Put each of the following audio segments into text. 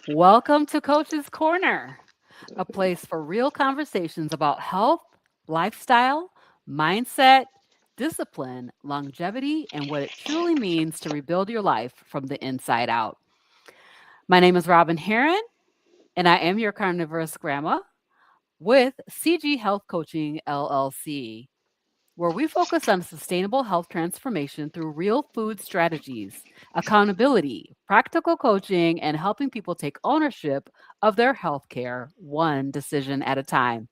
Welcome to Coach's Corner, a place for real conversations about health, lifestyle, mindset, discipline, longevity, and what it truly means to rebuild your life from the inside out. My name is Robyn Herrod, and I am your carnivorous grandma with CG Health Coaching LLC, where we focus on sustainable health transformation through real food strategies, accountability, practical coaching, and helping people take ownership of their health care one decision at a time.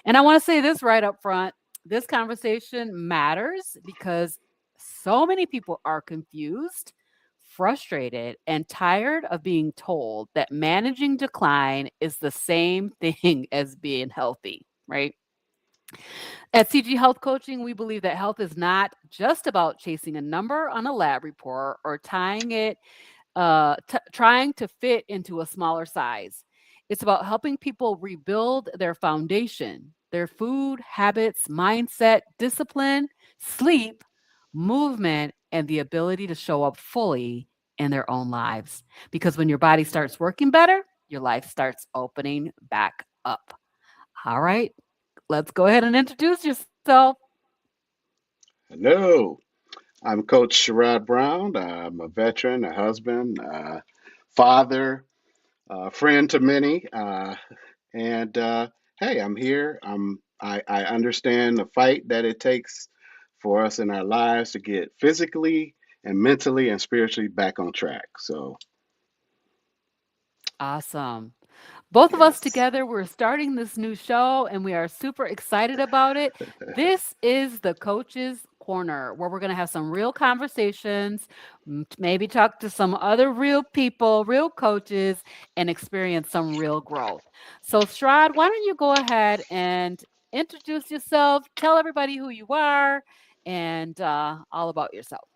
And I want to say this right up front, this conversation matters because so many people are confused, frustrated, and tired of being told that managing decline is the same thing as being healthy, right? At CG Health Coaching, we believe that health is not just about chasing a number on a lab report or trying to fit into a smaller size. It's about helping people rebuild their foundation, their food, habits, mindset, discipline, sleep, movement, and the ability to show up fully in their own lives. Because when your body starts working better, your life starts opening back up. All right, let's go ahead and introduce yourself. Hello, I'm Coach Sherrod Brown. I'm a veteran, a husband, father, friend to many, and hey, I'm here. I understand the fight that it takes for us in our lives to get physically and mentally and spiritually back on track. So, Awesome. Both of us yes, together, we're starting this new show and we are super excited about it. This is the Coach's Corner, where we're going to have some real conversations, maybe talk to some other real people, real coaches, and experience some real growth. So, Strad, why don't you go ahead and introduce yourself, tell everybody who you are, and all about yourself.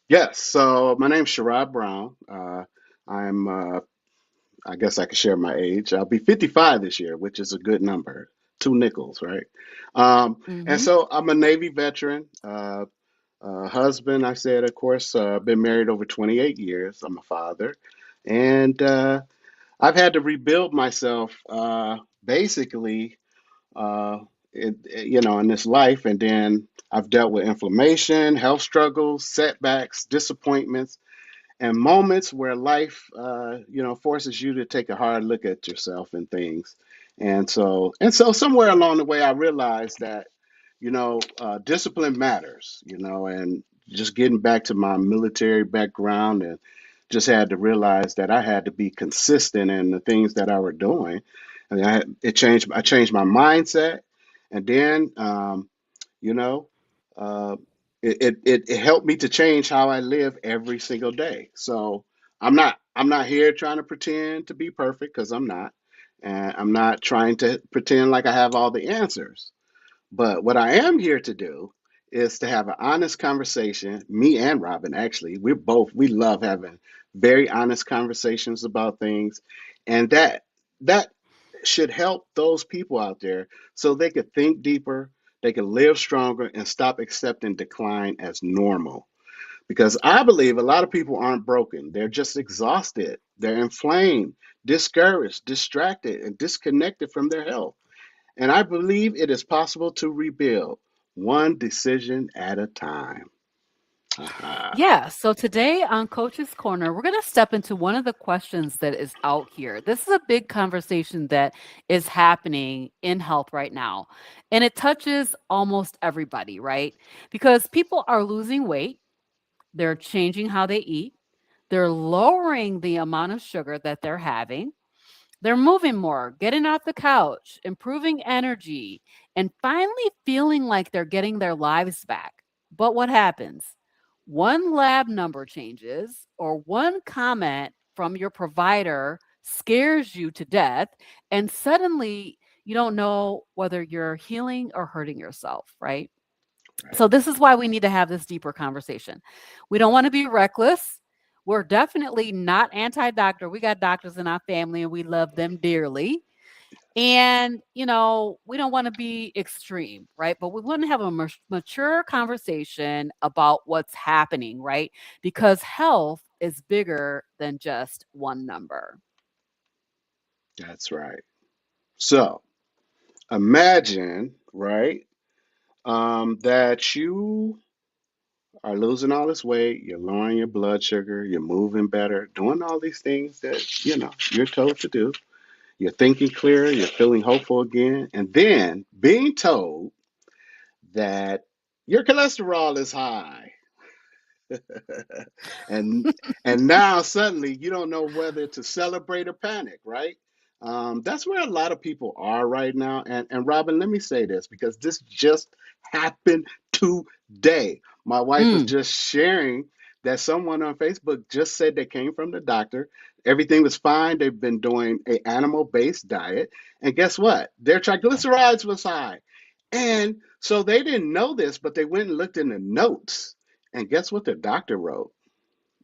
yes. So my name's Sherrod Brown. I'm I guess I could share my age. I'll be 55 this year, which is a good number. Two nickels, right? And Hmm. so I'm a Navy veteran, husband. I said, of course, been married over 28 years. I'm a father, and I've had to rebuild myself, basically, uh, in this life. And then I've dealt with inflammation, health struggles, setbacks, disappointments, and moments where life forces you to take a hard look at yourself and things. And so somewhere along the way I realized that discipline matters, and just getting back to my military background, and just had to realize that I had to be consistent in the things that I were doing. And I changed my mindset, and then you know uh, it helped me to change how I live every single day. So I'm not here trying to pretend to be perfect, because I'm not, and I'm not trying to pretend like I have all the answers. But what I am here to do is to have an honest conversation. Me and Robyn, actually, we love having very honest conversations about things, and that should help those people out there so they could think deeper, they could live stronger, and stop accepting decline as normal. Because I believe a lot of people aren't broken; they're just exhausted, they're inflamed, discouraged, distracted, and disconnected from their health. And I believe it is possible to rebuild one decision at a time. Aha. Yeah. So today on Coach's Corner, we're going to step into one of the questions that is out here. This is a big conversation that is happening in health right now. And it touches almost everybody, right? Because people are losing weight, they're changing how they eat, they're lowering the amount of sugar that they're having, they're moving more, getting off the couch, improving energy, and finally feeling like they're getting their lives back. But what happens? One lab number changes, or one comment from your provider scares you to death, and suddenly you don't know whether you're healing or hurting yourself, right? Right. So, this is why we need to have this deeper conversation. We don't want to be reckless. We're definitely not anti doctor. We got doctors in our family and we love them dearly. And, we don't want to be extreme, right? But we want to have a mature conversation about what's happening, right? Because health is bigger than just one number. That's right. So imagine, right, that you are losing all this weight, you're lowering your blood sugar, you're moving better, doing all these things that, you're told to do. You're thinking clearer, you're feeling hopeful again, and then being told that your cholesterol is high. and and now suddenly you don't know whether to celebrate or panic, right? That's where a lot of people are right now. And Robin, let me say this because this just happened today. My wife was Mm, just sharing that someone on Facebook just said they came from the doctor. Everything was fine. They've been doing a animal-based diet, and guess what? Their triglycerides was high. And so they didn't know this, but they went and looked in the notes. And guess what the doctor wrote?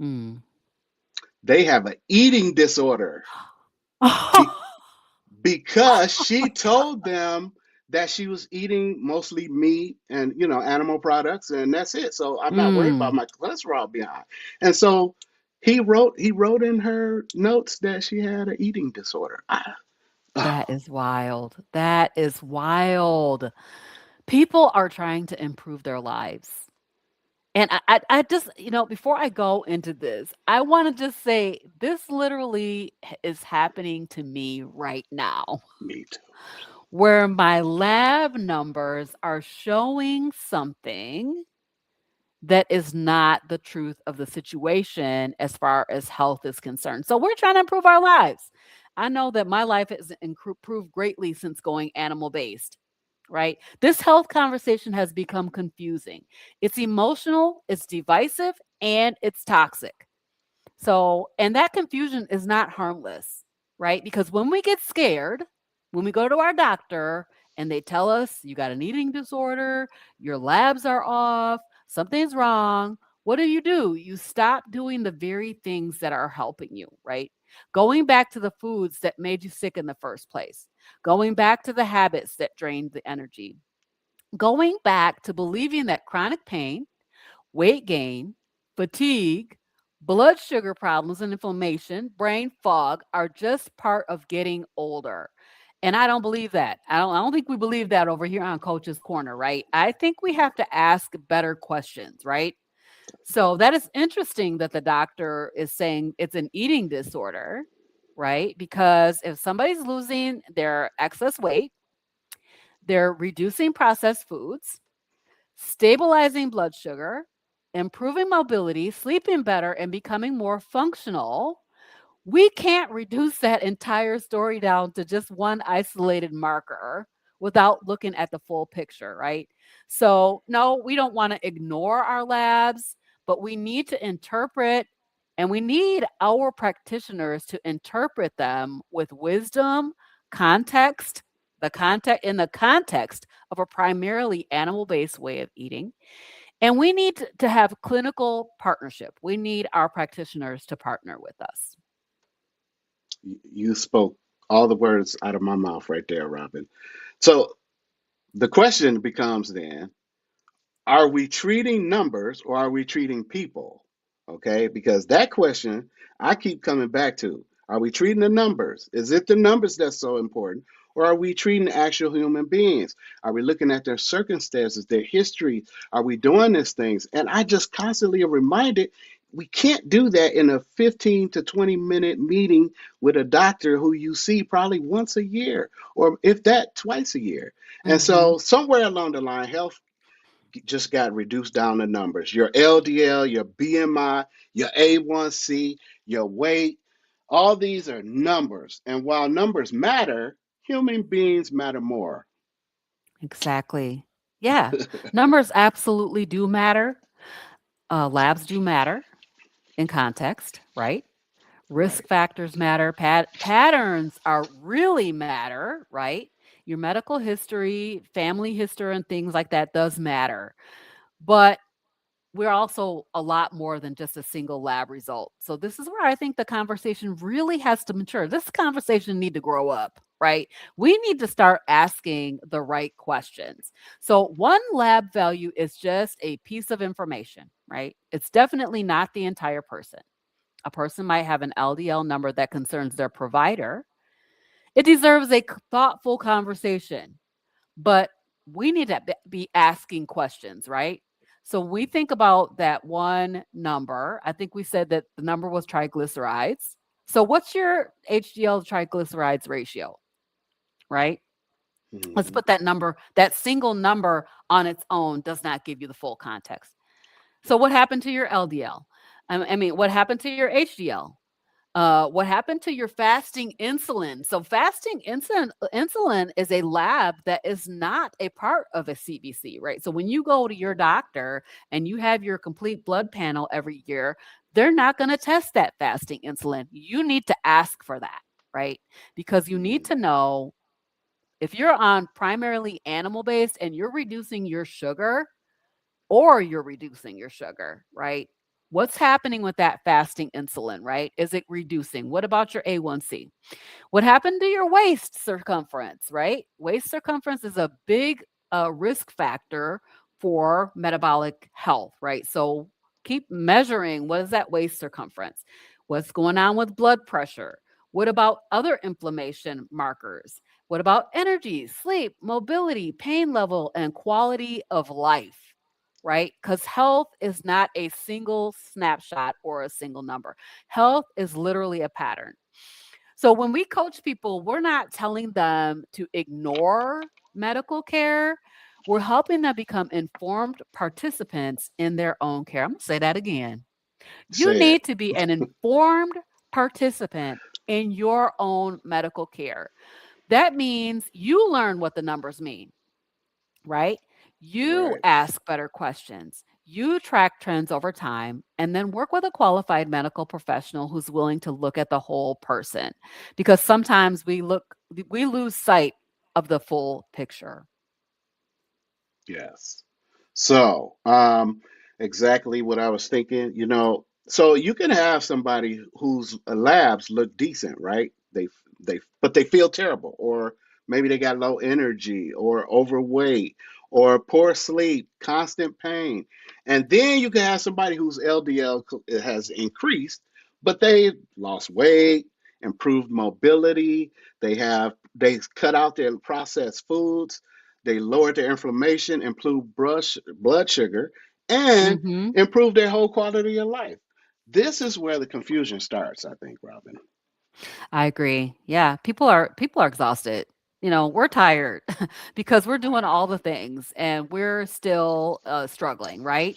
mm. They have an eating disorder be- Oh because she my God. told them that she was eating mostly meat and animal products, and that's it. So I'm not worried about Mm, my cholesterol being high. And so he wrote in her notes that she had an eating disorder. that Oh, is wild. That is wild. People are trying to improve their lives. And I just, before I go into this, I want to just say this literally is happening to me right now, me too. where my lab numbers are showing something that is not the truth of the situation as far as health is concerned. So we're trying to improve our lives. I know that my life has improved greatly since going animal based, right? This health conversation has become confusing. It's emotional, it's divisive, and it's toxic. So, and that confusion is not harmless, right? Because when we get scared, when we go to our doctor and they tell us you got an eating disorder, your labs are off, something's wrong, what do? You stop doing the very things that are helping you, right? Going back to the foods that made you sick in the first place, going back to the habits that drained the energy, going back to believing that chronic pain, weight gain, fatigue, blood sugar problems and inflammation, brain fog are just part of getting older. And I don't believe that. I don't think we believe that over here on Coach's Corner, right? I think we have to ask better questions, right? So that is interesting that the doctor is saying it's an eating disorder, right? Because if somebody's losing their excess weight, they're reducing processed foods, stabilizing blood sugar, improving mobility, sleeping better, and becoming more functional, we can't reduce that entire story down to just one isolated marker without looking at the full picture, right? So, no, we don't want to ignore our labs, but we need to interpret and we need our practitioners to interpret them with wisdom, context, the context of a primarily animal-based way of eating. And we need to have clinical partnership. We need our practitioners to partner with us. You spoke all the words out of my mouth right there, Robin. So the question becomes then, are we treating numbers or are we treating people? Okay, because that question I keep coming back to. Are we treating the numbers? Is it the numbers that's so important? Or are we treating actual human beings? Are we looking at their circumstances, their history? Are we doing these things? And I just constantly am reminded we can't do that in a 15 to 20-minute meeting with a doctor who you see probably once a year, or if that, twice a year. And Mhm. so, somewhere along the line, health just got reduced down to numbers. Your LDL, your BMI, your A1C, your weight, all these are numbers. And while numbers matter, human beings matter more. Exactly. Yeah. Numbers absolutely do matter. Labs do matter in context, right? Right. Risk factors matter. Patterns are really matter, right? Your medical history, family history, and things like that does matter. But we're also a lot more than just a single lab result. So this is where I think the conversation really has to mature. This conversation need to grow up, right? We need to start asking the right questions. So one lab value is just a piece of information, right? It's definitely not the entire person. A person might have an LDL number that concerns their provider It deserves a thoughtful conversation, but we need to be asking questions, right? So we think about that one number. I think we said that the number was triglycerides. So what's your HDL triglycerides ratio, right? Let's Hmm. put that number, that single number on its own does not give you the full context. So what happened to your LDL? I mean, what happened to your HDL? What happened to your fasting insulin? So fasting insulin is a lab that is not a part of a CBC, right? So when you go to your doctor and you have your complete blood panel every year, they're not going to test that fasting insulin. You need to ask for that, right? Because you need to know if you're on primarily animal based and you're reducing your sugar, or you're reducing your sugar, right? What's happening with that fasting insulin, right? Is it reducing? What about your A1C? What happened to your waist circumference, right? Waist circumference is a big risk factor for metabolic health, right? So keep measuring what is that waist circumference? What's going on with blood pressure? What about other inflammation markers? What about energy, sleep, mobility, pain level, and quality of life? Right? Because health is not a single snapshot or a single number. Health is literally a pattern. So when we coach people, we're not telling them to ignore medical care. We're helping them become informed participants in their own care. I'm going to say that again. You Say it. need to be an informed participant in your own medical care. That means you learn what the numbers mean, right? You Right. ask better questions. You track trends over time and then work with a qualified medical professional who's willing to look at the whole person because sometimes we lose sight of the full picture. Yes. So, exactly what I was thinking. So you can have somebody whose labs look decent, right? But they feel terrible, or maybe they got low energy, or overweight, or poor sleep, constant pain, and then you can have somebody whose LDL has increased, but they lost weight, improved mobility, they cut out their processed foods, they lowered their inflammation, improved blood sugar, and Mhm. improved their whole quality of life. This is where the confusion starts, I think, Robyn. I agree. Yeah, people are exhausted. We're tired because we're doing all the things and we're still struggling, right?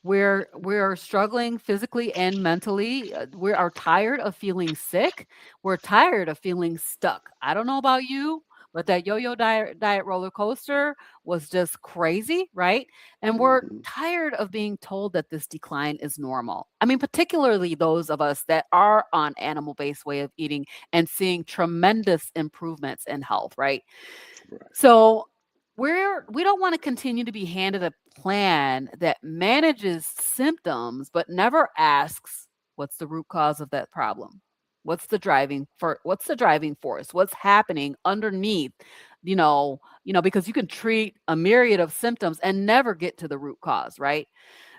We're struggling physically and mentally. We are tired of feeling sick. We're tired of feeling stuck. I don't know about you, but that yo-yo diet roller coaster was just crazy, right? And we're Hmm. tired of being told that this decline is normal. I mean, particularly those of us that are on animal-based way of eating and seeing tremendous improvements in health, right? Right. So we don't want to continue to be handed a plan that manages symptoms but never asks what's the root cause of that problem. What's the driving force? What's happening underneath? Because you can treat a myriad of symptoms and never get to the root cause, right?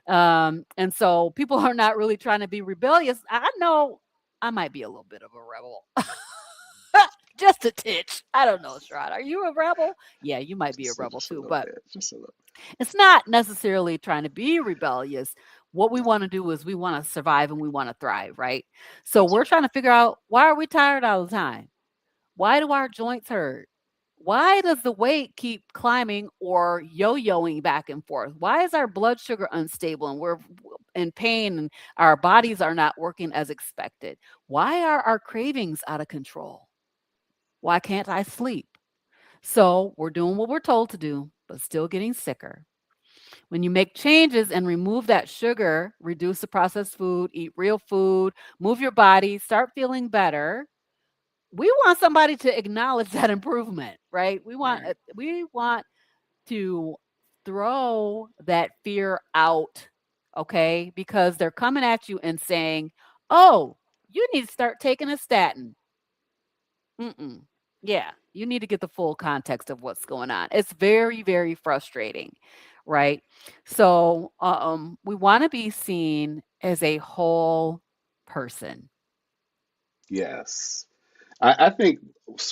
And so people are not really trying to be rebellious. I know I might be a little bit of a rebel. Just a titch. I don't know, Sherrod. Are you a rebel? Yeah, you might be a rebel Just a too, little but bit. Just a little. it's not necessarily trying to be rebellious. What we want to do is we want to survive and we want to thrive, right? So That's we're right. trying to figure out, why are we tired all the time? Why do our joints hurt? Why does the weight keep climbing or yo-yoing back and forth? Why is our blood sugar unstable and we're in pain and our bodies are not working as expected? Why are our cravings out of control? Why can't I sleep? So we're doing what we're told to do, but still getting sicker. When you make changes and remove that sugar, reduce the processed food, eat real food, move your body, start feeling better, we want somebody to acknowledge that improvement, right? Right. We want to throw that fear out, okay? Because they're coming at you and saying, "Oh, you need to start taking a statin." Mm-mm. Yeah, you need to get the full context of what's going on. It's very, very frustrating, right? So, we want to be seen as a whole person. Yes. I think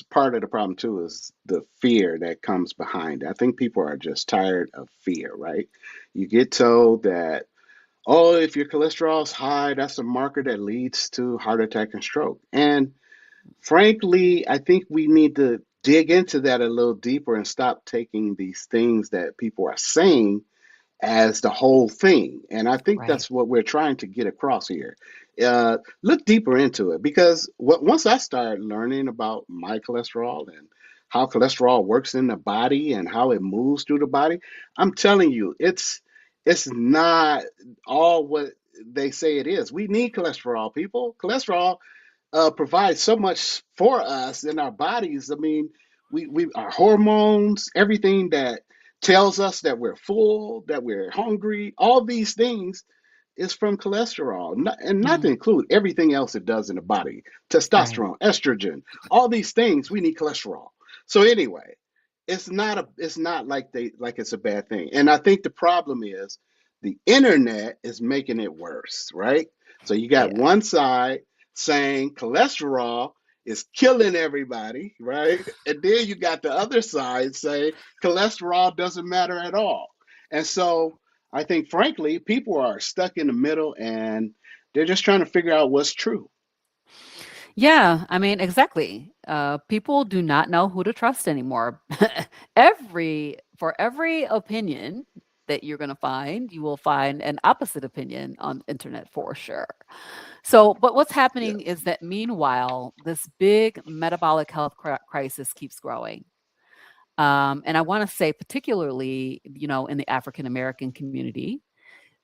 part of the problem too is the fear that comes behind it. I think people are just tired of fear, right? You get told that, oh, if your cholesterol is high, that's a marker that leads to heart attack and stroke. And frankly, I think we need to dig into that a little deeper and stop taking these things that people are saying as the whole thing. And I think Right. that's what we're trying to get across here. Look deeper into it because once I started learning about my cholesterol and how cholesterol works in the body and how it moves through the body, I'm telling you, it's not all what they say it is. We need cholesterol, people. Cholesterol provides so much for us in our bodies. I mean, we our hormones, everything that tells us that we're full, that we're hungry, all these things is from cholesterol, and not to Mm, include everything else it does in the body, right. testosterone, estrogen, all these things. We need cholesterol. So anyway, it's not like it's a bad thing. And I think the problem is the internet is making it worse, right? So you got Yeah. one side saying cholesterol is killing everybody, right? And then you got the other side saying cholesterol doesn't matter at all. And so I think, frankly, people are stuck in the middle and they're just trying to figure out what's true. Yeah, I mean, exactly. People do not know who to trust anymore. For every opinion that you're going to find, you will find an opposite opinion on the internet for sure. So, but what's Yeah. happening is that meanwhile, this big metabolic health crisis keeps growing. And I want to say, particularly, in the African American community,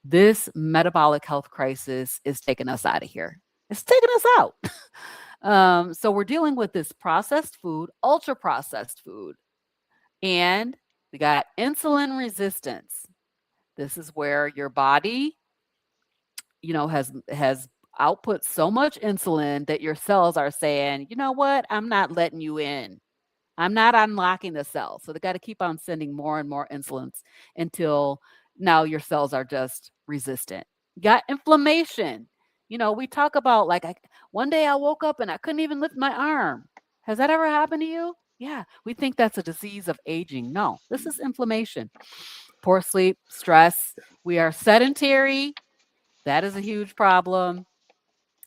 this metabolic health crisis is taking us out of here. It's taking us out. So we're dealing with this processed food, ultra processed food, and we got insulin resistance. This is where your body, has output so much insulin that your cells are saying, you know what, I'm not letting you in. I'm not unlocking the cells. So they got to keep on sending more and more insulins until now your cells are just resistant. You got inflammation. We talk about like one day I woke up and I couldn't even lift my arm. Has that ever happened to you? Yeah, we think that's a disease of aging. No, this is inflammation. Poor sleep, stress. We are sedentary. That is a huge problem.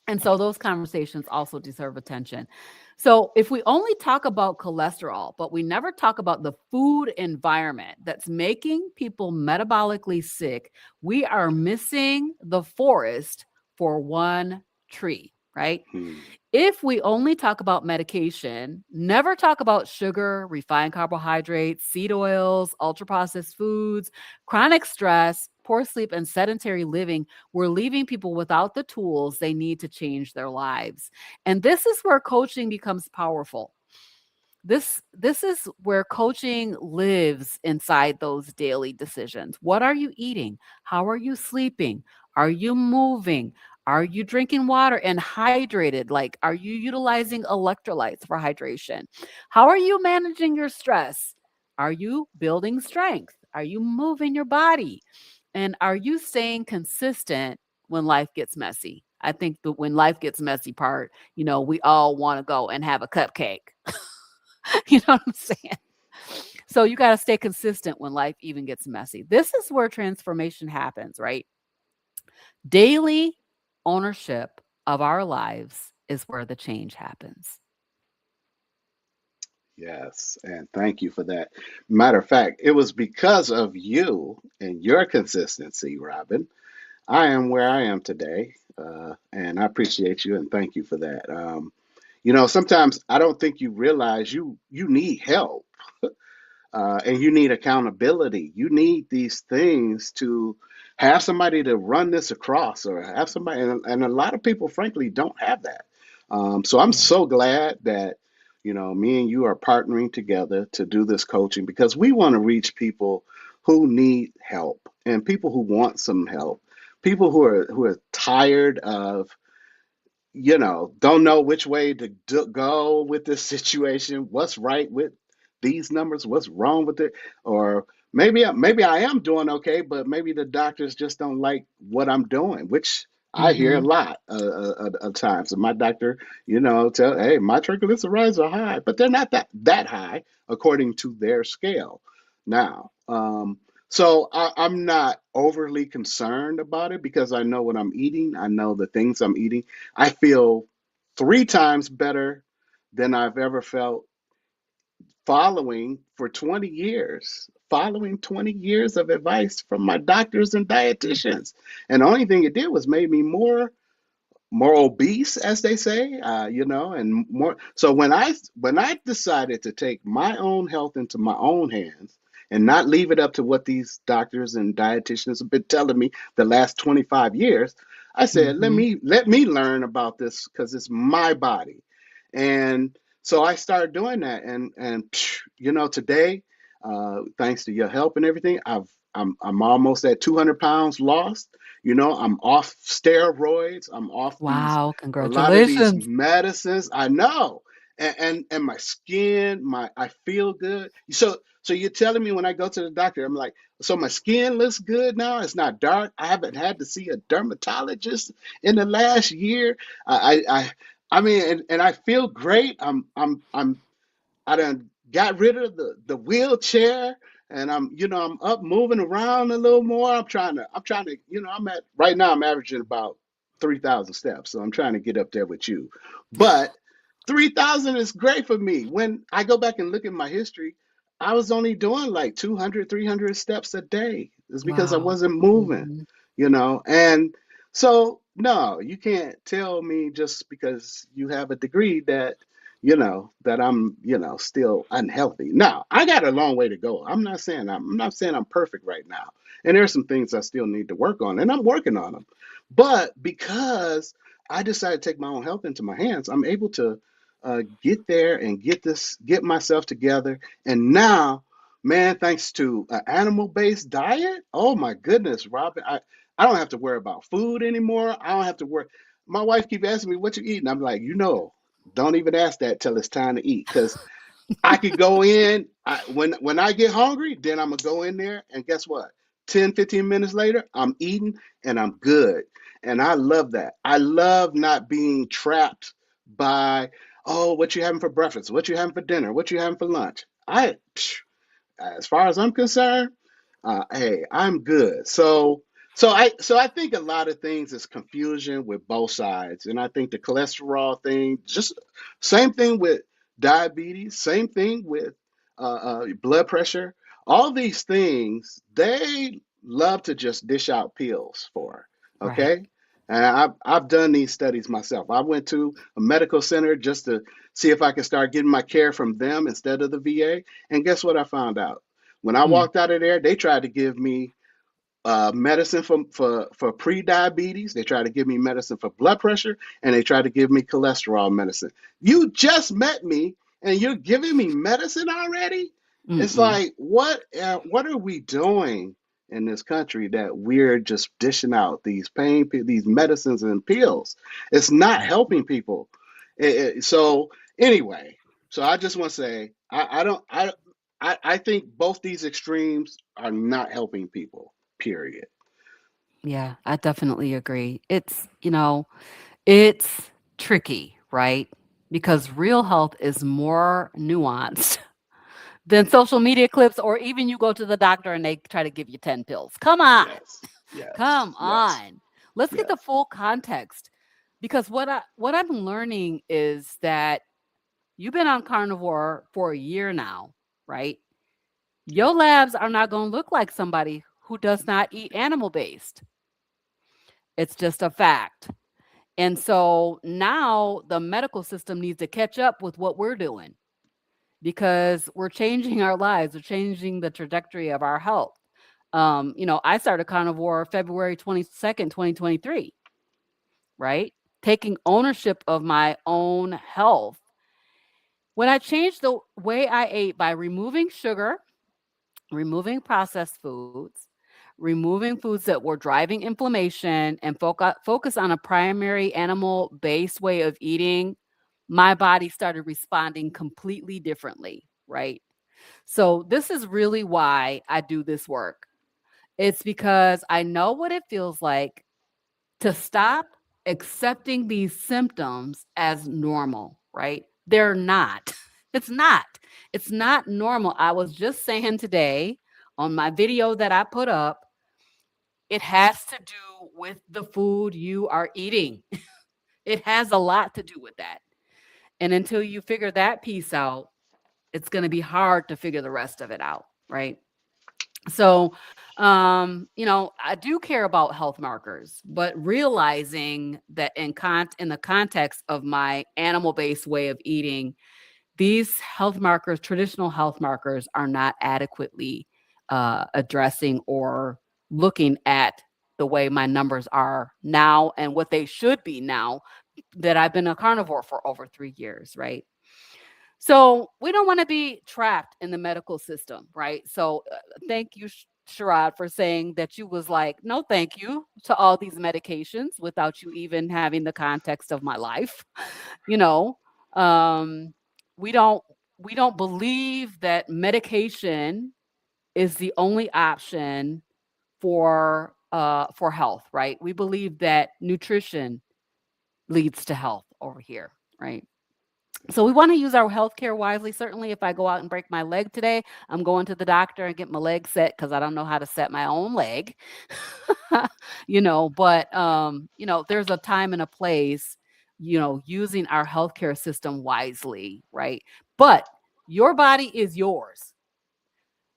And so those conversations also deserve attention. So if we only talk about cholesterol, but we never talk about the food environment that's making people metabolically sick, we are missing the forest for one tree, right? Hmm. If we only talk about medication, never talk about sugar, refined carbohydrates, seed oils, ultra processed foods, chronic stress, poor sleep, and sedentary living, we're leaving people without the tools they need to change their lives. And this is where coaching becomes powerful. This is where coaching lives inside those daily decisions. What are you eating? How are you sleeping? Are you moving? Are you drinking water and hydrated? Like, are you utilizing electrolytes for hydration? How are you managing your stress? Are you building strength? Are you moving your body? And are you staying consistent when life gets messy? I think the when life gets messy part, we all want to go and have a cupcake. You know what I'm saying? So you got to stay consistent when life even gets messy. This is where transformation happens, right? Daily ownership of our lives is where the change happens. Yes, and thank you for that. Matter of fact, it was because of you and your consistency, Robin, I am where I am today, and I appreciate you and thank you for that. Sometimes I don't think you realize you need help and you need accountability. You need these things to have somebody to run this across, or have somebody, and a lot of people, frankly, don't have that. So I'm Yeah. so glad that me and you are partnering together to do this coaching because we want to reach people who need help and people who want some help, people who are tired of don't know which way to go with this situation. What's right with these numbers? What's wrong with it? Or maybe I am doing okay, but maybe the doctors just don't like what I'm doing, which I hear a Mhm. lot of times. And my doctor, tell, hey, my triglycerides are high, but they're not that high according to their scale. Now, so I'm not overly concerned about it because I know what I'm eating. I know the things I'm eating. I feel 3 times better than I've ever felt following 20 years of advice from my doctors and dietitians. And the only thing it did was made me more obese, as they say, and more. So when I decided to take my own health into my own hands and not leave it up to what these doctors and dietitians have been telling me the last 25 years, I said, let Mhm. me let me learn about this because it's my body. And so I started doing that, and today, thanks to your help and everything, I'm almost at 200 pounds lost. I'm off steroids. I'm off Wow, a lot of these congratulations. medicines. I know, and my skin, I feel good. So you're telling me when I go to the doctor, I'm like, so my skin looks good now. It's not dark. I haven't had to see a dermatologist in the last year. I mean, and I feel great. I done got rid of the wheelchair, and I'm up moving around a little more. I'm trying to I'm at right now I'm averaging about 3,000 steps, so I'm trying to get up there with you. But 3,000 is great for me. When I go back and look at my history, I was only doing like 200, 300 steps a day. It's because I Wow. wasn't moving, Mhm. and so no, you can't tell me just because you have a degree that I'm, still unhealthy. Now, I got a long way to go. I'm not saying I'm perfect right now. And there's some things I still need to work on, and I'm working on them. But because I decided to take my own health into my hands, I'm able to get there and get myself together. And now, man, thanks to an animal-based diet, oh my goodness, Robin, I don't have to worry about food anymore. I don't have to worry. My wife keep asking me what you eating. I'm like, don't even ask that till it's time to eat, because I could go in when I get hungry, then I'm gonna go in there, and guess what? 10, 15 minutes later, I'm eating and I'm good. And I love that. I love not being trapped by, oh, what you having for breakfast, what you having for dinner, what you having for lunch. As far as I'm concerned, hey, I'm good. So I think a lot of things is confusion with both sides, and I think the cholesterol thing, just same thing with diabetes, same thing with blood pressure. All these things they love to just dish out pills for. Right. Okay. And I've done these studies myself. I went to a medical center just to see if I could start getting my care from them instead of the VA. And guess what I found out? When I Mm. walked out of there, they tried to give me medicine for pre-diabetes. They tried to give me medicine for blood pressure, and they tried to give me cholesterol medicine. You just met me, and you're giving me medicine already? It's Mm-mm. like, what are we doing in this country that we're just dishing out these medicines and pills? It's not Right. helping people. So anyway, so I just want to say I don't I think both these extremes are not helping people, period. Yeah, I definitely agree. It's tricky, right? Because real health is more nuanced than social media clips, or even you go to the doctor and they try to give you 10 pills. Come on. Yes, Come yes, yes, on. Let's get the yes. full context. Because what I'm learning is that you've been on carnivore for a year now, right? Your labs are not going to look like somebody who does not eat animal based. It's just a fact. And so now the medical system needs to catch up with what we're doing because we're changing our lives, we're changing the trajectory of our health. I started carnivore February 22nd, 2023, right? Taking ownership of my own health. When I changed the way I ate by removing sugar, removing processed foods, removing foods that were driving inflammation, and focus on a primary animal based way of eating, my body started responding completely differently, right? So, this is really why I do this work. It's because I know what it feels like to stop accepting these symptoms as normal, right? They're not. It's not. It's not normal. I was just saying today on my video that I put up, it has to do with the food you are eating. It has a lot to do with that. And until you figure that piece out, it's going to be hard to figure the rest of it out, right? So, I do care about health markers, but realizing that in the context of my animal-based way of eating, these health markers, traditional health markers, are not adequately addressing or looking at the way my numbers are now and what they should be now that I've been a carnivore for over 3 years, right? So we don't want to be trapped in the medical system, right? So thank you, Sherrod, for saying that you was like, no, thank you to all these medications without you even having the context of my life. You know, um, we don't we don't believe that medication is the only option for health, right? We believe that nutrition leads to health over here, right? So we want to use our healthcare wisely. Certainly, if I go out and break my leg today, I'm going to the doctor and get my leg set because I don't know how to set my own leg. But there's a time and a place, using our healthcare system wisely, right? But your body is yours.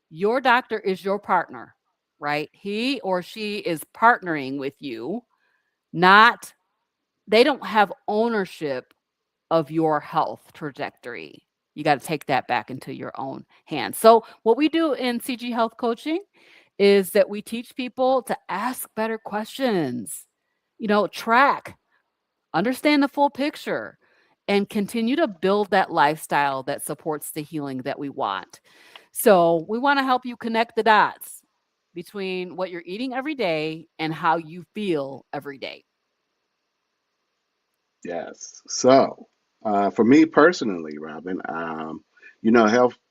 Your doctor is your partner, right? He or she is partnering with you, not they don't have ownership of your health trajectory. You got to take that back into your own hands. So, what we do in CG Health Coaching is that we teach people to ask better questions, track, understand the full picture, and continue to build that lifestyle that supports the healing that we want. So, we want to help you connect the dots between what you're eating every day and how you feel every day. Yes. So, for me personally, Robin,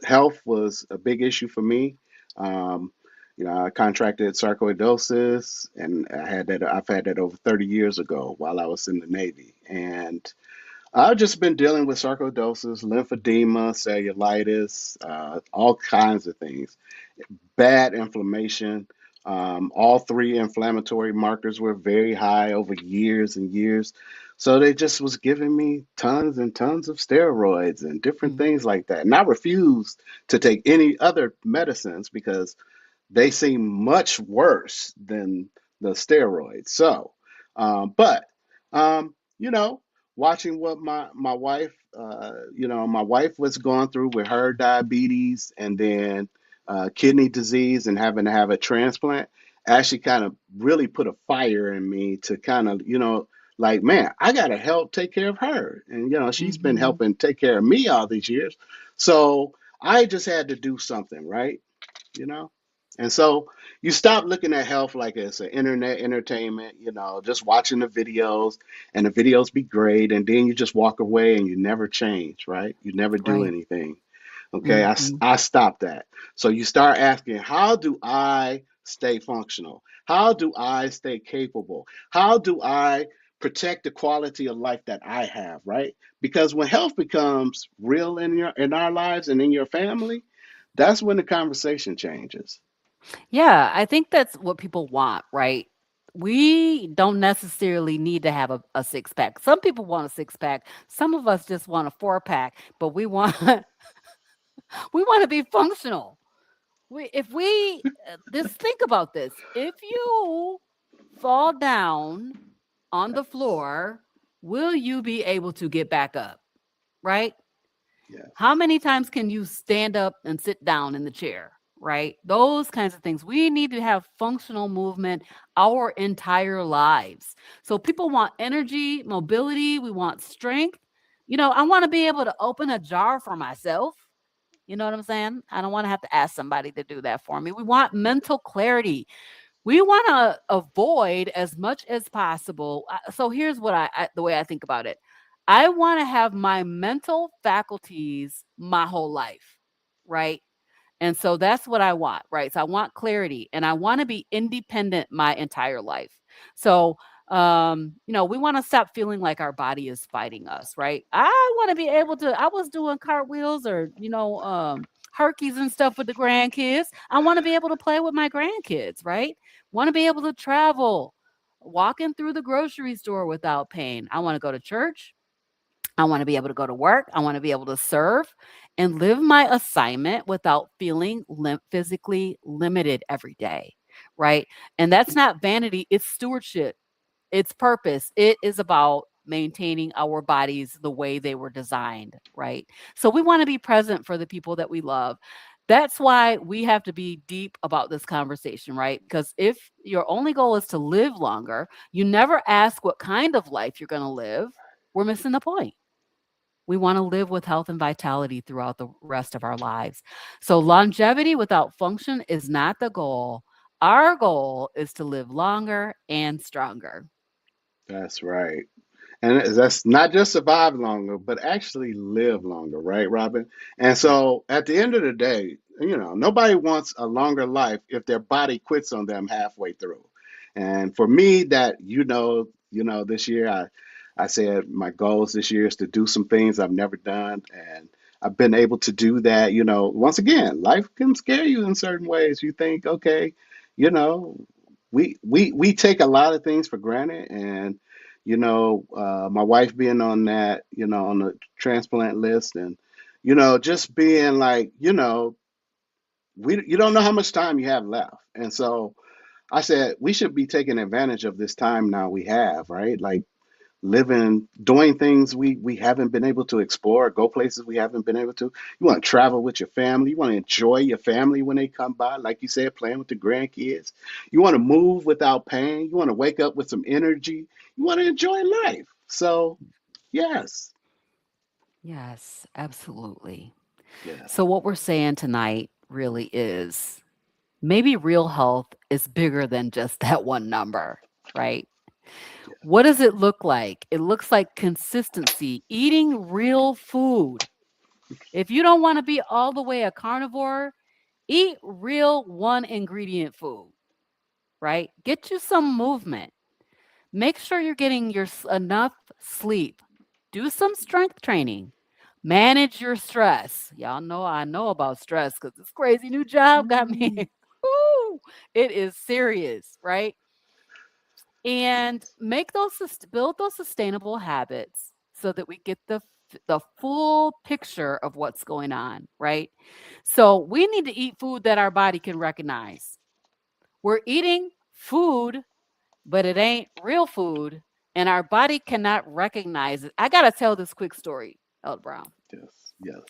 health was a big issue for me. Um, I contracted sarcoidosis, and I've had that over 30 years ago while I was in the Navy, and I've just been dealing with sarcoidosis, lymphedema, cellulitis, all kinds of things, bad inflammation. All three inflammatory markers were very high over years and years. So they just was giving me tons and tons of steroids and different Mhm. things like that. And I refused to take any other medicines because they seem much worse than the steroids. So, but you know, watching what my wife, my wife was going through with her diabetes and then kidney disease and having to have a transplant, actually kind of really put a fire in me to kind of, like, man, I gotta help take care of her, and she's been Mhm. helping take care of me all these years, so I just had to do something, right? you know and so you stop looking at health like it's an internet entertainment, just watching the videos, and the videos be great, and then you just walk away and you never change, right? You never do Right. anything. Okay, Mhm. I stopped that. So you start asking, how do I stay functional? How do I stay capable? How do I protect the quality of life that I have, right? Because when health becomes real in our lives and in your family, that's when the conversation changes. Yeah, I think that's what people want, right? We don't necessarily need to have a six pack. Some people want a six pack. Some of us just want a four pack, but we want we want to be functional. If we Just think about this. If you fall down on the Yes. floor, will you be able to get back up? Right? How Yes. many times can you stand up and sit down in the chair? Right? Those kinds of things. We need to have functional movement our entire lives. So people want energy, mobility, we want strength. I want to be able to open a jar for myself. You know what I'm saying? I don't want to have to ask somebody to do that for me. We want mental clarity. We want to avoid as much as possible. So here's what the way I think about it. I want to have my mental faculties my whole life, right? And so that's what I want, right? So I want clarity and I want to be independent my entire life. So We want to stop feeling like our body is fighting us, right? I want to be able to, I was doing cartwheels or, herkies and stuff with the grandkids. I want to be able to play with my grandkids, right? Want to be able to travel, walking through the grocery store without pain. I want to go to church. I want to be able to go to work. I want to be able to serve and live my assignment without feeling physically limited every day, right? And that's not vanity, it's stewardship, it's purpose. It is about maintaining our bodies the way they were designed, right? So we want to be present for the people that we love. That's why we have to be deep about this conversation, right? Because if your only goal is to live longer, you never ask what kind of life you're going to live, we're missing the point. We want to live with health and vitality throughout the rest of our lives. So, longevity without function is not the goal. Our goal is to live longer and stronger. That's right. And that's not just survive longer, but actually live longer, right, Robin? And Yeah. so at the end of the day, nobody wants a longer life if their body quits on them halfway through. And for me, that this year I said my goals this year is to do some things I've never done, and I've been able to do that. Once again, life can scare you in certain ways. You think, okay, you know, we take a lot of things for granted, and my wife being on that, on the transplant list, and just being like, you don't know how much time you have left. And so I said we should be taking advantage of this time now we have, right? Like living, doing things we haven't been able to explore, go places we haven't been able to. You want to travel with your family. You want to enjoy your family when they come by, like you said, playing with the grandkids. You want to move without pain. You want to wake up with some energy. You want to enjoy life. So yes, Yes, absolutely. yeah, So, what we're saying tonight really is maybe real health is bigger than just that one number, right? yeah. What does it look like? It looks like consistency, eating real food. If you don't want to be all the way a carnivore, eat real one ingredient food, right? Get you some movement. Make sure you're getting enough sleep. Do some strength training. Manage your stress. Y'all know I know about stress because this crazy new job got me. Ooh, Woo, it is serious, right? And build those sustainable habits so that we get the full picture of what's going on, right? So we need to eat food that our body can recognize. We're eating food, but it ain't real food, and our body cannot recognize it. I gotta tell this quick story, Elder Brown. yes, yes.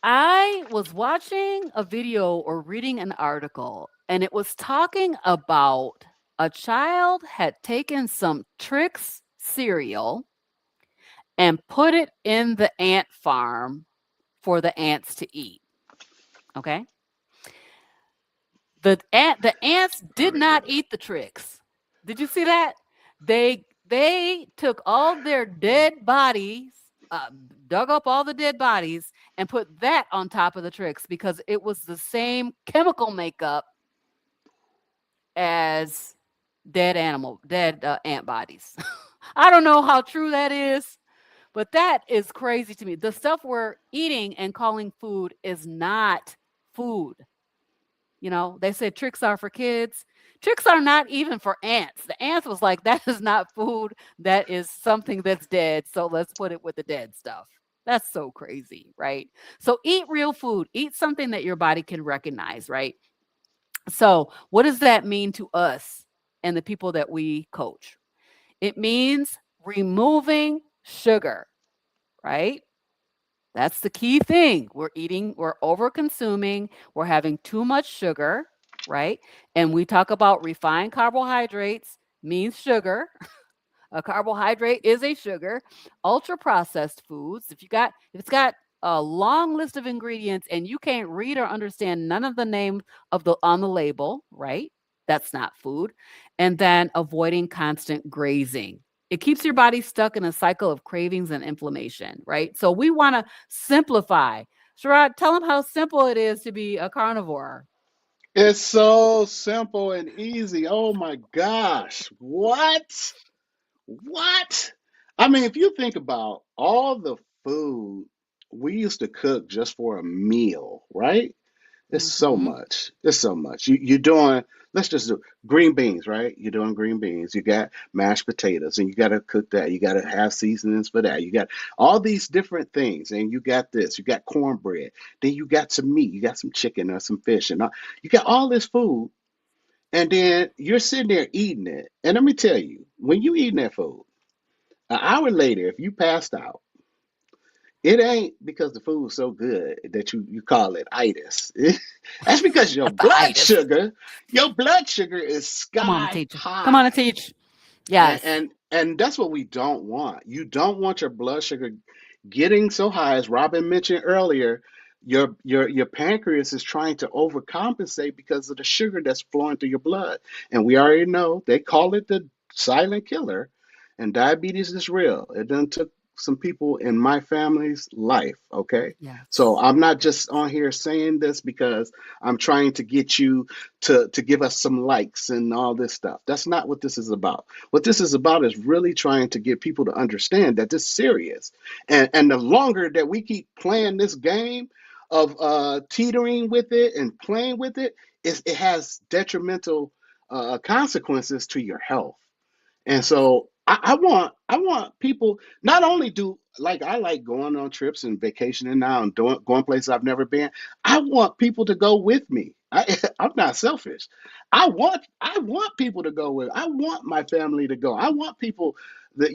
I was watching a video or reading an article, and it was talking about a child had taken some Trix cereal and put it in the ant farm for the ants to eat. Okay. The ants I did not remember. eat the Trix. Did you see that? They took all their dead bodies, dug up all the dead bodies, and put that on top of the Trix because it was the same chemical makeup as dead ant bodies. I don't know how true that is, but that is crazy to me. The stuff we're eating and calling food is not food. They said tricks are for kids. Tricks are not even for ants. The ants was like, that is not food. That is something that's dead. So let's put it with the dead stuff. That's so crazy, right? So eat real food. Eat something that your body can recognize, right? So, what does that mean to us and the people that we coach? It means removing sugar, right? That's the key thing. We're over consuming, we're having too much sugar, right? And we talk about refined carbohydrates means sugar. A carbohydrate is a sugar. Ultra processed foods, if it's got a long list of ingredients and you can't read or understand none of the name of the on the label, right? That's not food. And then avoiding constant grazing. It keeps your body stuck in a cycle of cravings and inflammation, right? So we want to simplify. Sherrod, tell them how simple it is to be a carnivore. It's so simple and easy. Oh my gosh. What? What? I mean, if you think about all the food we used to cook just for a meal, right? It's so Mhm. much. It's so much. You're doing, let's just do green beans, right? You're doing green beans. You got mashed potatoes, and you got to cook that. You got to have seasonings for that. You got all these different things, and you got this. You got cornbread. Then you got some meat. You got some chicken or some fish, and all, you got all this food, and then you're sitting there eating it. And let me tell you, when you eating that food, an hour later, if you passed out, it ain't because the food's so good that you call it itis. That's because Not the itis. your blood sugar is Come on and sky teach. Come on and high. teach. And Yes. and and that's what we don't want. You don't want your blood sugar getting so high, as Robin mentioned earlier. Your pancreas is trying to overcompensate because of the sugar that's flowing through your blood. And we already know they call it the silent killer. And diabetes is real. It done took some people in my family's life. Okay. So Yes. I'm not Yes. just on here saying this because I'm trying to get you to give us some likes and all this stuff. That's not what this is about. What this is about is really trying to get people to understand that this is serious. And the longer that we keep playing this game of teetering with it and playing with it, it has detrimental consequences to your health. And Yes. so I want people not only do like I like going on trips and vacationing now and going places I've never been. I want people to go with me. I'm not selfish. I want people to go with. I want my family to go. I want people that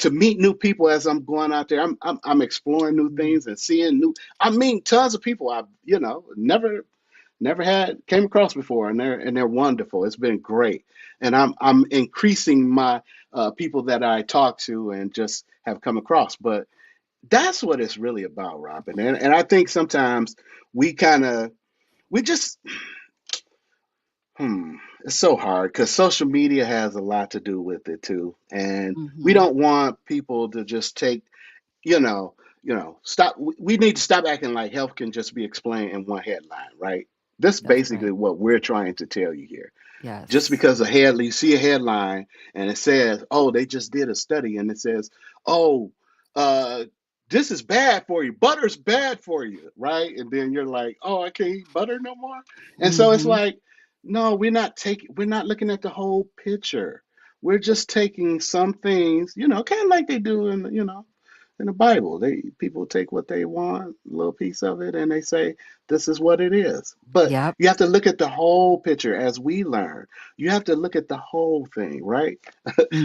to meet new people as I'm going out there. I'm exploring new Mm. things and seeing new. I mean, tons of people I've never had came across before, and they're wonderful. It's been great, and I'm increasing my people that I talk to and just have come across. But that's what it's really about, Robin. And I think sometimes we kind of we just hmm, it's so hard because social media has a lot to do with it too, and we Mhm. don't want people to just take you know, stop. We need to stop acting like health can just be explained in one headline, right? This is That's basically right. what we're trying to tell you here. Just Yes. because you see a headline and it says, "Oh, they just did a study," and it says, "Oh, uh, this is bad for you. Butter's bad for you," right? And then you're like, "Oh, I can't eat butter no more." And so it's Mhm. like, no, we're not looking at the whole picture. We're just taking some things, kind of like they do in the Bible. People take what they want, a little piece of it, and they say this is what it is. But Yep. you have to look at the whole picture as we learn. You have to look at the whole thing, right?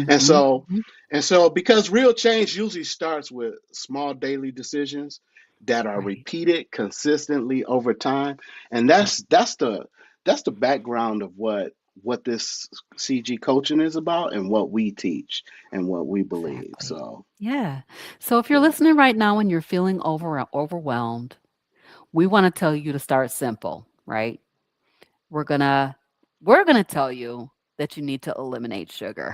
And Mhm. so Mhm. and so because real change usually starts with small daily decisions that are Right. repeated consistently over time. And Yep. that's the background of what this CG coaching is about and what we teach and what we believe. Exactly. So, Yeah. So if you're yeah. listening right now and you're feeling overwhelmed, we want to tell you to start simple, right? We're going to we're going to tell you that you need to eliminate sugar.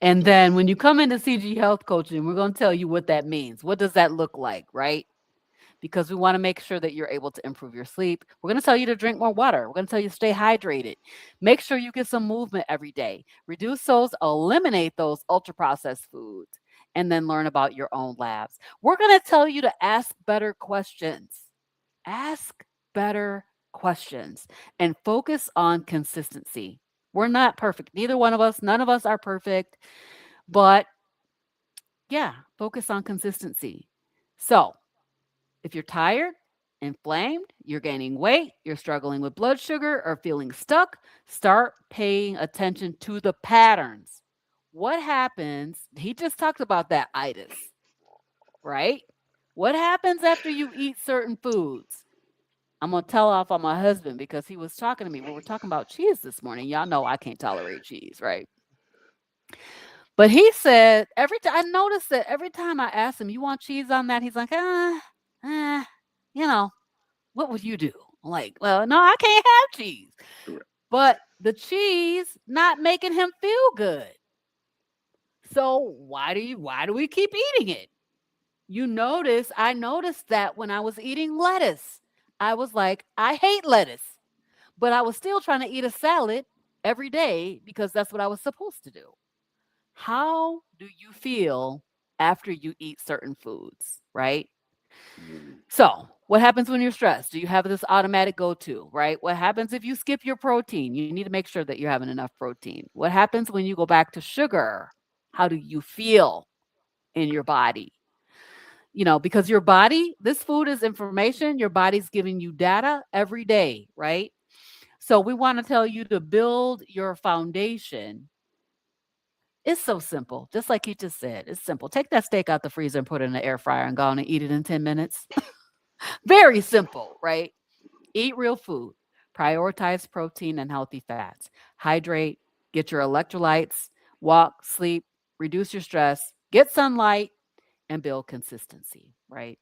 And then when you come into CG Health Coaching, we're going to tell you what that means. What does that look like, right? Because we want to make sure that you're able to improve your sleep. We're going to tell you to drink more water. We're going to tell you to stay hydrated. Make sure you get some movement every day. Reduce those, eliminate those ultra processed foods, and then learn about your own labs. We're going to tell you to ask better questions. Ask better questions and focus on consistency. We're not perfect. Neither one of us, none of us are perfect, but yeah, focus on consistency. So, if you're tired, inflamed, you're gaining weight, you're struggling with blood sugar, or feeling stuck, start paying attention to the patterns. What happens? He just talked about that itis, right? What happens after you eat certain foods? I'm gonna tell off on my husband because he was talking to me. We were talking about cheese this morning. Y'all know I can't tolerate cheese, right? But he said every time I noticed that every time I asked him, "You want cheese on that?" He's like, eh, you know, what would you do? I'm like, well, no, I can't have cheese. But the cheese not making him feel good. So why do we keep eating it? I noticed that when I was eating lettuce. I was like, I hate lettuce. but I was still trying to eat a salad every day because that's what I was supposed to do. How do you feel after you eat certain foods, right? Mm. So, what happens when you're stressed? Do you have this automatic go to, right? What happens if you skip your protein? You need to make sure that you're having enough protein. What happens when you go back to sugar? How do you feel in your body? Because your body, this food is information. Your body's giving you data every day, right? So, we want to tell you to build your foundation. It's so simple. Just like you just said, it's simple. Take that steak out the freezer and put it in the air fryer and go on and eat it in 10 minutes. Very simple, right? Eat real food. Prioritize protein and healthy fats. Hydrate, get your electrolytes, walk, sleep, reduce your stress, get sunlight, and build consistency, right?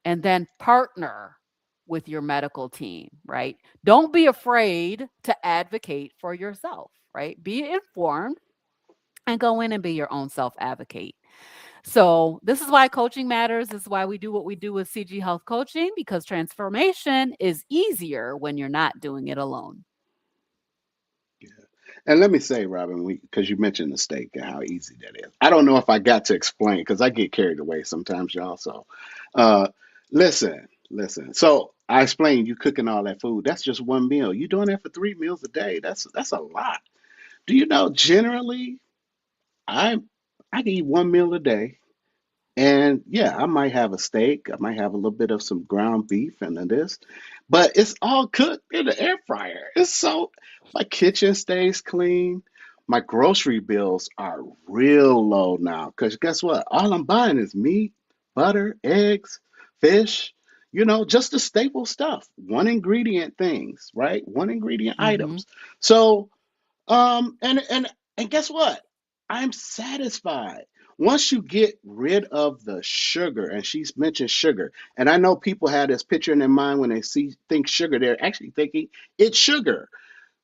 And then partner with your medical team, right? Don't be afraid to advocate for yourself, right? Be informed and go in and be your own self advocate. So, this is why coaching matters. This is why we do what we do with CG Health Coaching, because transformation is easier when you're not doing it alone. Yeah. And let me say, Robin, because you mentioned the steak and how easy that is. I don't know if I got to explain because I get carried away sometimes, y'all. So, uh, listen. So I explained you cooking all that food. That's just one meal. You doing that for 3 meals a day. That's a lot. Do you know? Generally, I I can eat one meal a day. And yeah, I might have a steak. I might have a little bit of some ground beef and then this, but it's all cooked in the air fryer. It's so my kitchen stays clean. My grocery bills are real low now because guess what? All I'm buying is meat, butter, eggs, fish, just the staple stuff. One ingredient things, right? One ingredient Mhm. items. So and guess what? I'm satisfied. Once you get rid of the sugar, and she's mentioned sugar, and I know people have this picture in their mind when they think sugar, they're actually thinking it's sugar.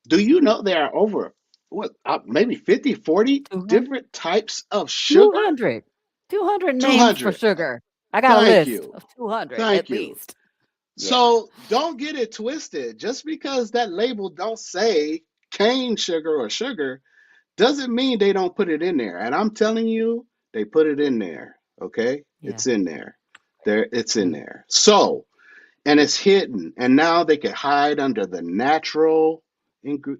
Do you know there are over maybe 50, 40 200, different types of sugar? 200, 200 names for 200. sugar. I got a Thank list you. of 200 Thank at you. least. Yeah. So don't get it twisted. Just because that label don't say cane sugar or sugar, doesn't mean they don't put it in there. And I'm telling you, they put it in there. Okay? Yeah. It's in there. It's in Mm. there. So, and it's hidden. And now they can hide under the natural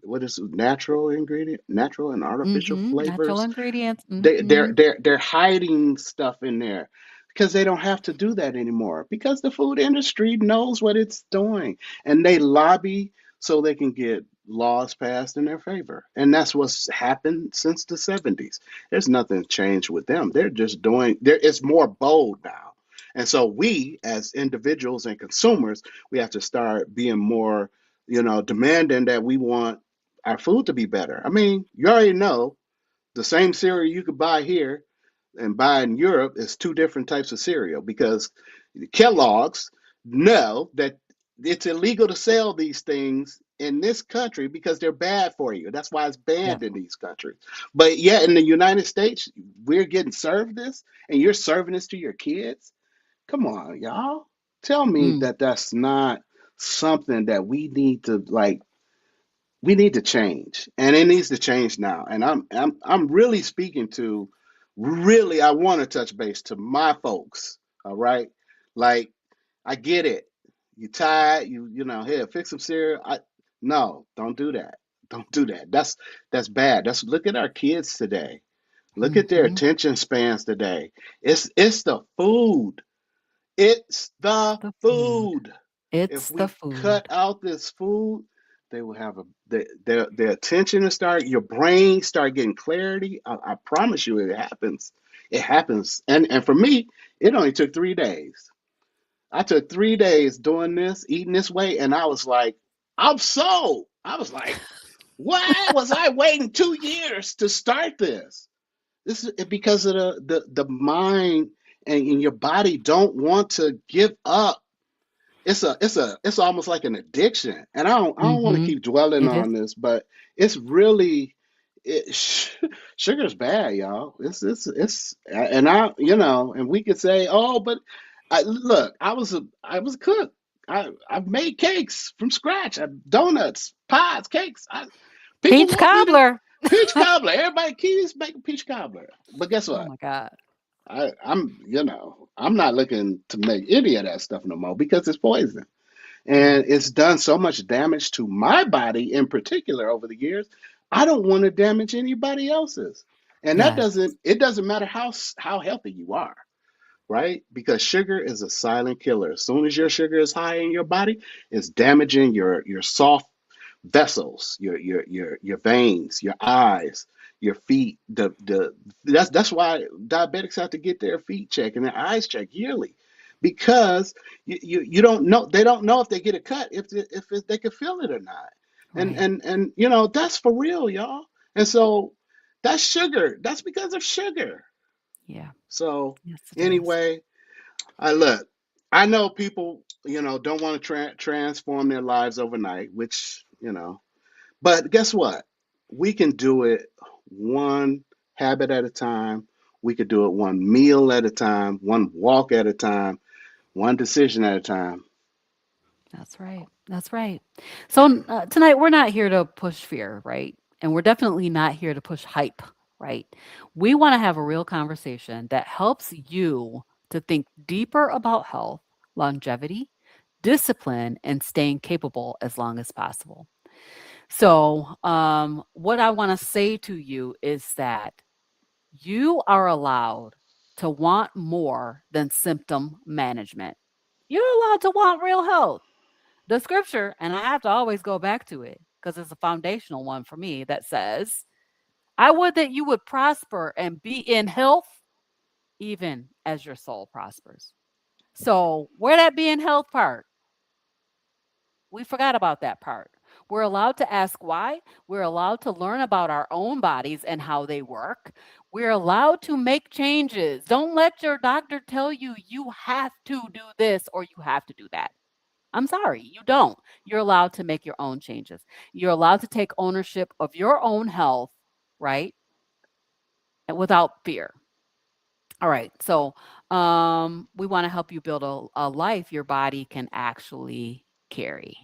what is it? Natural ingredient, natural and artificial Mhm. Natural flavors. ingredients. They're Mhm. they're they're hiding stuff in there because they don't have to do that anymore because the food industry knows what it's doing and they lobby so they can get laws passed in their favor. And that's what's happened since the 70s. There's nothing changed with them. They're just doing there it's more bold now. And so we as individuals and consumers, we have to start being more, demanding that we want our food to be better. I mean, you already know the same cereal you could buy here and buy in Europe is two different types of cereal because Kellogg's know that it's illegal to sell these things in this country because they're bad for you. That's why it's Yeah. banned in these countries. But yet in the United States, we're getting served this and you're serving this to your kids. Come on, y'all. Tell me Mm. that that's not something that we need to change, and it needs to change now. And I'm really speaking to, really, I want to touch base to my folks. All right, like I get it. You tired? Here, fix some cereal. No, don't do that. Don't do that. That's bad. Look at our kids today. Look at their Mhm. attention spans today. It's the food. It's It's the the food. food. If It's the we cut food. out this food, they will have their attention to start, your brain start getting clarity. I promise you it happens. It happens. And for me, it only took 3 days. I took 3 days doing this, eating this way, and I was like, I'm sold. I was like, why was I waiting 2 years to start this? This is because of the mind and your body don't want to give up. It's almost like an addiction, and I don't want to Mhm. keep dwelling It is. on this, but it's really it, sugar's bad, y'all. It's and I and we could say, oh, but look, I was a cook. I've made cakes from scratch. Donuts, pies, cakes. People Peach want me to cobbler. peach cobbler. Everybody keeps making peach cobbler. But guess Oh what? my God. I'm not looking to make any of that stuff no more because it's poison. Yeah. And it's done so much damage to my body in particular over the years. I don't want to damage anybody else's. And that Yes. doesn't it doesn't matter how healthy you are, right? Because sugar is a silent killer. As soon as your sugar is high in your body, it's damaging your soft vessels, your veins, your eyes, your feet. That's why diabetics have to get their feet checked and their eyes checked yearly, because you don't know, they don't know if they get a cut if they can feel it or not, and Right. and and you know that's for real, y'all. And so that's sugar. That's because of sugar. Yeah. So Yes, it is. anyway, I look. I know people, don't want to transform their lives overnight, which but guess what? We can do it one habit at a time. We could do it one meal at a time, one walk at a time, one decision at a time. That's right. That's right. So tonight we're not here to push fear, right? And we're definitely not here to push hype, right? We want to have a real conversation that helps you to think deeper about health, longevity, discipline, and staying capable as long as possible. So, what I want to say to you is that you are allowed to want more than symptom management. You're allowed to want real health. The scripture, and I have to always go back to it because it's a foundational one for me that says, I would that you would prosper and be in health even as your soul prospers. So, where that be in health part, we forgot about that part. We're allowed to ask why. We're allowed to learn about our own bodies and how they work. We're allowed to make changes. Don't let your doctor tell you you have to do this or you have to do that. I'm sorry, you don't. You're allowed to make your own changes. You're allowed to take ownership of your own health, right? And without fear. All right. So, we want to help you build a life your body can actually carry.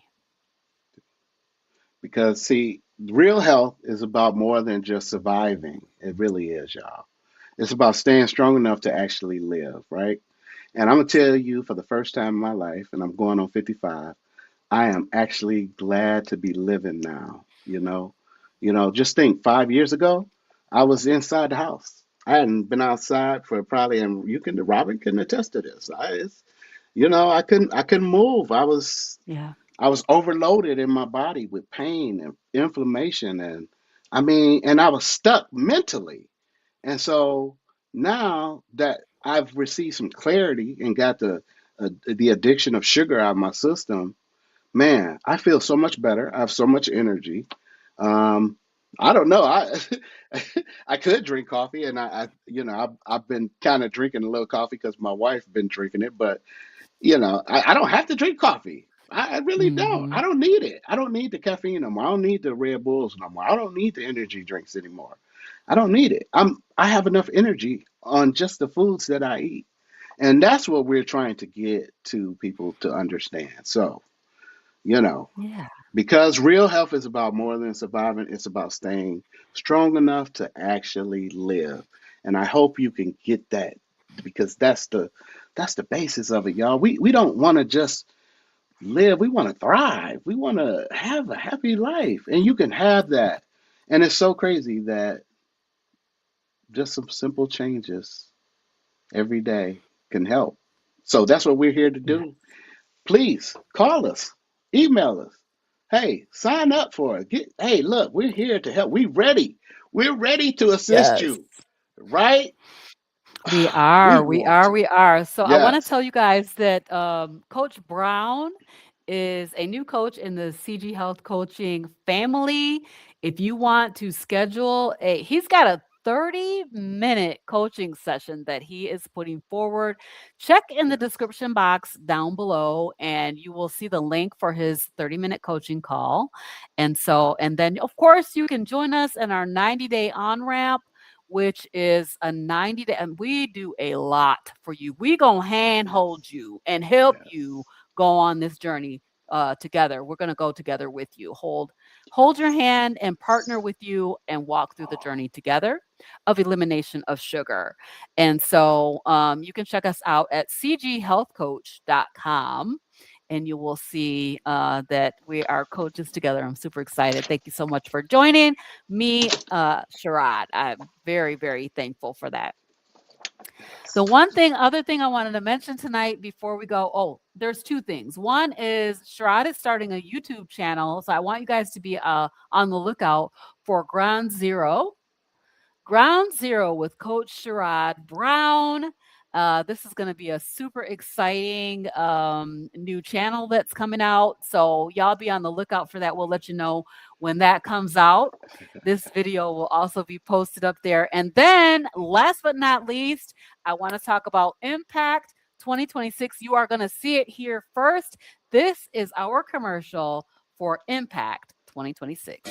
Because, see, real health is about more than just surviving. It really is, y'all. It's about staying strong enough to actually live, right? And I'm going to tell you for the first time in my life, and I'm going on 55, I am actually glad to be living now. Just think 5 years ago, I was inside the house. I hadn't been outside for probably, and Robin can attest to this. I couldn't move. Yeah. I was overloaded in my body with pain and inflammation, and and I was stuck mentally. And so now that I've received some clarity and got the addiction of sugar out of my system, man, I feel so much better. I have so much energy. Um, I don't know. I could drink coffee, and I've been kind of drinking a little coffee because my wife been drinking it, but I don't have to drink coffee. I really don't. I Mhm. don't need it. I don't need the caffeine no more. I don't need the Red Bulls no more. I don't need the energy drinks anymore. I don't need it. I have enough energy on just the foods that I eat. And that's what we're trying to get to people to understand. So, you know, Yeah. because real health is about more than surviving, it's about staying strong enough to actually live. And I hope you can get that, because that's the basis of it, y'all. We don't want to just live, we want to thrive. We want to have a happy life. And you can have that. And it's so crazy that just some simple changes every day can help. So that's what we're here to Yeah. do. Please call us, email us. Hey, sign up for it. Hey, look, we're here to help. We're ready. We're ready to assist Yes. you, right? We We are, we want are, to. we are. So I want to Yes, tell you guys that Coach Brown is a new coach in the CG Health Coaching family. If you want to schedule he's got a 30-minute coaching session that he is putting forward. Check in the yes, description box down below and you will see the link for his 30-minute coaching call. And then, of course, you can join us in our 90-day on ramp, which is a 90 day, and we do a lot for you. We gonna yes, handhold you and help yes. you go on this journey together. We're going to go together with you. Hold your hand and partner with you and walk through the journey together of elimination of sugar. And so you can check us out at cghealthcoach.com and you will see that we are coaches together. I'm super excited. Thank you so much for joining me, Sherrod. I'm very, very thankful for that. The other thing I wanted to mention tonight before we go, there's two things. One is Sherrod is starting a YouTube channel. So I want you guys to be on the lookout for Ground Zero with Coach Sherrod Brown. This is going to be a super exciting new channel that's coming out. So y'all be on the lookout for that. We'll let you know when that comes out. This video will also be posted up there. And then last but not least, I want to talk about Impact 2026. You are going to see it here first. This is our commercial for Impact 2026.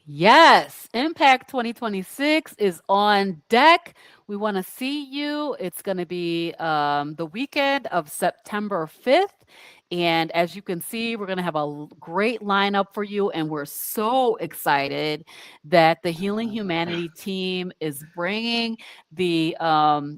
Yes, Impact 2026 is on deck. We want to see you. It's going to be the weekend of September 5th. And as you can see, we're going to have a great lineup for you. And we're so excited that the Healing Humanity team is bringing the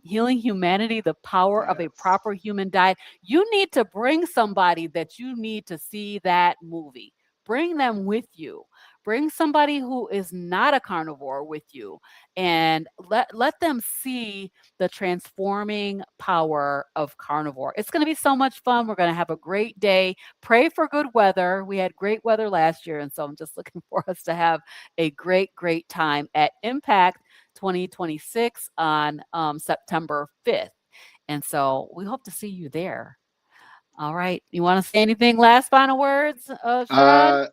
Healing Humanity, the power of a proper human diet. You need to bring somebody that you need to see that movie. Bring them with you. Bring somebody who is not a carnivore with you and let them see the transforming power of carnivore. It's going to be so much fun. We're going to have a great day. Pray for good weather. We had great weather last year, and so I'm just looking for us to have a great, great time at Impact 2026 on September 5th. And so we hope to see you there. All right. You want to say anything? Last final words, Sherrod?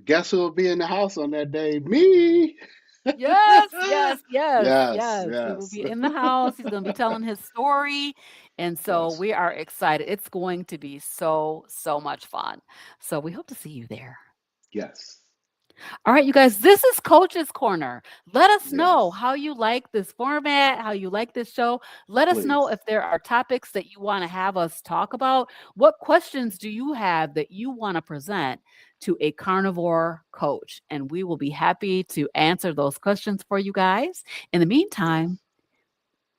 Guess who will be in the house on that day? Me. Yes. Yes, He will yes. be in the house. He's going to be telling his story. And so Yes, we are excited. It's going to be so, so much fun. So we hope to see you there. yes, All right, you guys, this is Coach's Corner. Let us know yes. how you like this format, how you like this show. Let us know Please. if there are topics that you want to have us talk about. What questions do you have that you want to present to a carnivore coach? And we will be happy to answer those questions for you guys. In the Yes. meantime,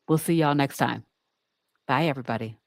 we'll see y'all next time. Bye, everybody.